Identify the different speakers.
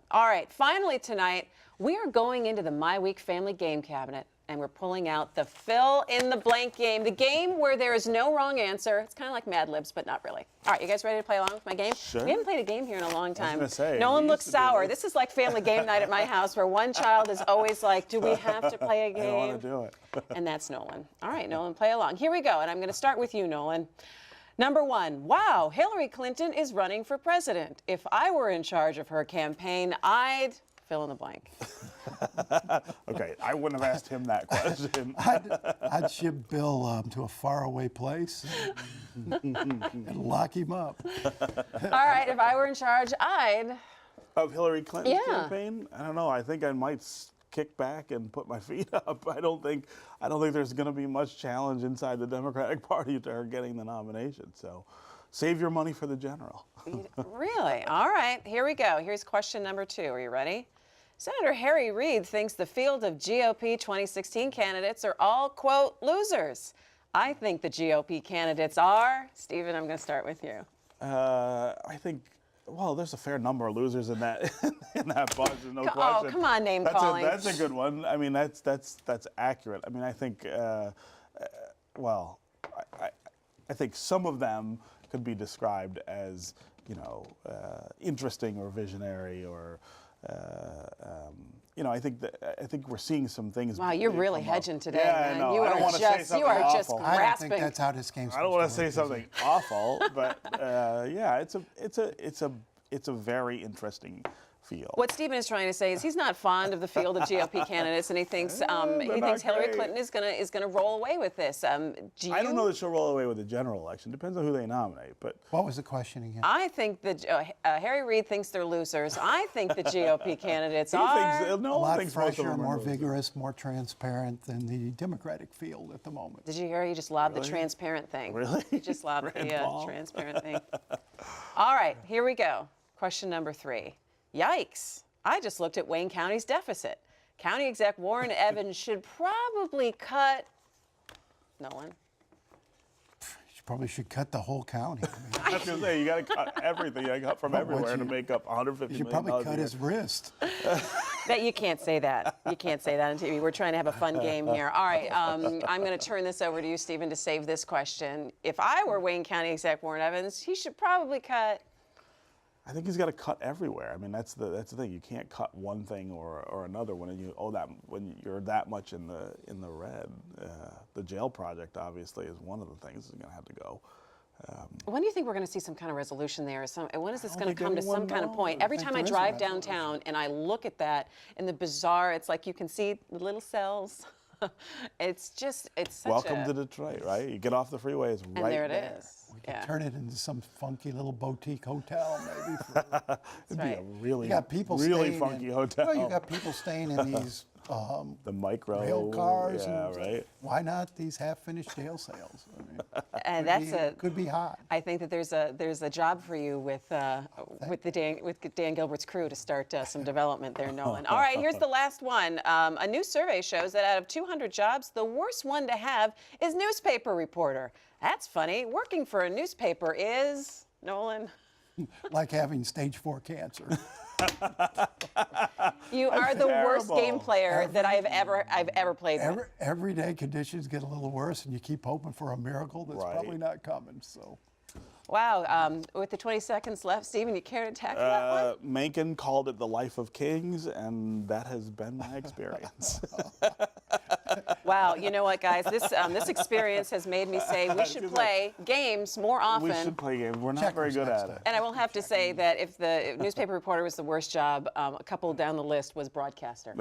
Speaker 1: All right, finally tonight, we are going into the MiWeek family game cabinet, and we're pulling out the fill in the blank game, the game where there is no wrong answer. It's kind of like Mad Libs, but not really. All right, you guys ready to play along with my game?
Speaker 2: Sure.
Speaker 1: We haven't played a game here in a long time.
Speaker 2: I was gonna say,
Speaker 1: Nolan
Speaker 2: we
Speaker 1: looks
Speaker 2: used to do
Speaker 1: sour.
Speaker 2: this.
Speaker 1: This is like family game night at my house, where one child is always like, do we have to play a game?
Speaker 2: I don't want to do it.
Speaker 1: And that's Nolan. All right, Nolan, play along. Here we go, and I'm going to start with you, Nolan. Number one, wow, Hillary Clinton is running for president. If I were in charge of her campaign, I'd fill in the blank.
Speaker 2: Okay, I wouldn't have asked him that question.
Speaker 3: I'd ship Bill to a faraway place and lock him up.
Speaker 1: All right, if I were in charge, I'd...
Speaker 2: Of Hillary Clinton's
Speaker 1: Yeah.
Speaker 2: campaign? I don't know. I think I might kick back and put my feet up. I don't think there's going to be much challenge inside the Democratic Party to her getting the nomination. So save your money for the general.
Speaker 1: Really? All right, here we go. Here's question number two. Are you ready? Senator Harry Reid thinks the field of GOP 2016 candidates are all, quote, losers. I think the GOP candidates are... Stephen, I'm going to start with you.
Speaker 2: I think, well, there's a fair number of losers in that bunch. There's no question.
Speaker 1: Oh, come on, name calling.
Speaker 2: That's a good one. I mean, that's accurate. I mean, I think, well, I think some of them could be described as, you know, interesting or visionary or. You know, I think we're seeing some things.
Speaker 1: Wow, you're really
Speaker 2: come up.
Speaker 1: hedging today,
Speaker 2: Yeah,
Speaker 1: man.
Speaker 2: I know.
Speaker 1: You
Speaker 2: I don't
Speaker 1: are
Speaker 2: want to say something
Speaker 1: you are just
Speaker 2: awful.
Speaker 3: I don't
Speaker 1: grasping.
Speaker 3: think that's how this game's
Speaker 2: I don't want to
Speaker 3: supposed
Speaker 2: say
Speaker 3: work, is
Speaker 2: something awful, but yeah, it's a very interesting field.
Speaker 1: What Stephen is trying to say is he's not fond of the field of GOP candidates, and he thinks Hillary Clinton is gonna roll away with this.
Speaker 2: I don't know that she'll roll away with the general election. Depends on who they nominate. But
Speaker 3: What was the question again?
Speaker 1: I think that Harry Reid thinks they're losers. I think the GOP candidates are.
Speaker 3: A lot
Speaker 2: thinks most of
Speaker 3: fresher,
Speaker 2: them are
Speaker 3: more
Speaker 2: losers.
Speaker 3: vigorous, more transparent than the Democratic field at the moment.
Speaker 1: Did you hear? He just lobbed the transparent thing.
Speaker 2: Really?
Speaker 1: He just lobbed
Speaker 2: Rand
Speaker 1: the
Speaker 2: Paul?
Speaker 1: transparent thing. All right, here we go. Question number three. Yikes. I just looked at Wayne County's deficit. County Exec Warren Evans should probably cut... Nolan?
Speaker 3: You probably should cut the whole county. I mean,
Speaker 2: I was going to say, you got to cut everything. You got to cut from everywhere to make up $150
Speaker 3: you
Speaker 2: million.
Speaker 3: should probably cut
Speaker 2: a
Speaker 3: his
Speaker 2: year.
Speaker 3: wrist.
Speaker 1: That you can't say that. You can't say that on TV. We're trying to have a fun game here. All right, I'm going to turn this over to you, Stephen, to save this question. If I were Wayne County Exec Warren Evans, he should probably cut...
Speaker 2: I think he's got to cut everywhere. I mean, that's the thing. You can't cut one thing or another when you're that much in the red. The jail project obviously is one of the things that's going to have to go.
Speaker 1: When do you think we're going to see some kind of resolution there? When is this going to
Speaker 2: think
Speaker 1: come to some
Speaker 2: anyone
Speaker 1: kind of
Speaker 2: knows.
Speaker 1: point?
Speaker 2: I
Speaker 1: Every
Speaker 3: think
Speaker 1: time I
Speaker 3: there is a
Speaker 1: drive
Speaker 3: resolution.
Speaker 1: downtown and I look at that in the bazaar, it's like you can see the little cells. It's such
Speaker 2: Welcome to Detroit, right? You get off the freeway, it's right
Speaker 1: And there it
Speaker 2: there.
Speaker 1: is.
Speaker 3: We could
Speaker 1: Yeah.
Speaker 3: turn it into some funky little boutique hotel, maybe. For,
Speaker 2: It'd
Speaker 1: right.
Speaker 2: be a really,
Speaker 3: you got people
Speaker 2: really
Speaker 3: staying
Speaker 2: funky
Speaker 3: in,
Speaker 2: hotel.
Speaker 3: Well, you got people staying in these
Speaker 2: the micro
Speaker 3: rail cars.
Speaker 2: Yeah,
Speaker 3: and
Speaker 2: right.
Speaker 3: Why not these half-finished jail sales? I mean,
Speaker 1: And that's
Speaker 3: could be hot.
Speaker 1: I think that there's a job for you with Dan Gilbert's crew to start some development there, Nolan. All right, here's the last one. A new survey shows that out of 200 jobs, the worst one to have is newspaper reporter. That's funny. Working for a newspaper is, Nolan.
Speaker 3: Like having stage 4 cancer.
Speaker 1: You are the worst
Speaker 2: terrible.
Speaker 1: game player that I've ever played with.
Speaker 3: Everyday conditions get a little worse, and you keep hoping for a miracle that's
Speaker 2: Right.
Speaker 3: probably not coming. So.
Speaker 1: Wow. With the 20 seconds left, Stephen, you care to tackle that one?
Speaker 2: Mencken called it the life of kings, and that has been my experience.
Speaker 1: Wow. You know what, guys? This experience has made me say we should play games more often.
Speaker 2: We should play games. We're not
Speaker 3: Checkers
Speaker 2: very good
Speaker 3: next
Speaker 2: at
Speaker 3: time.
Speaker 2: it.
Speaker 1: And I will have to say that if the newspaper reporter was the worst job, a couple down the list was broadcaster.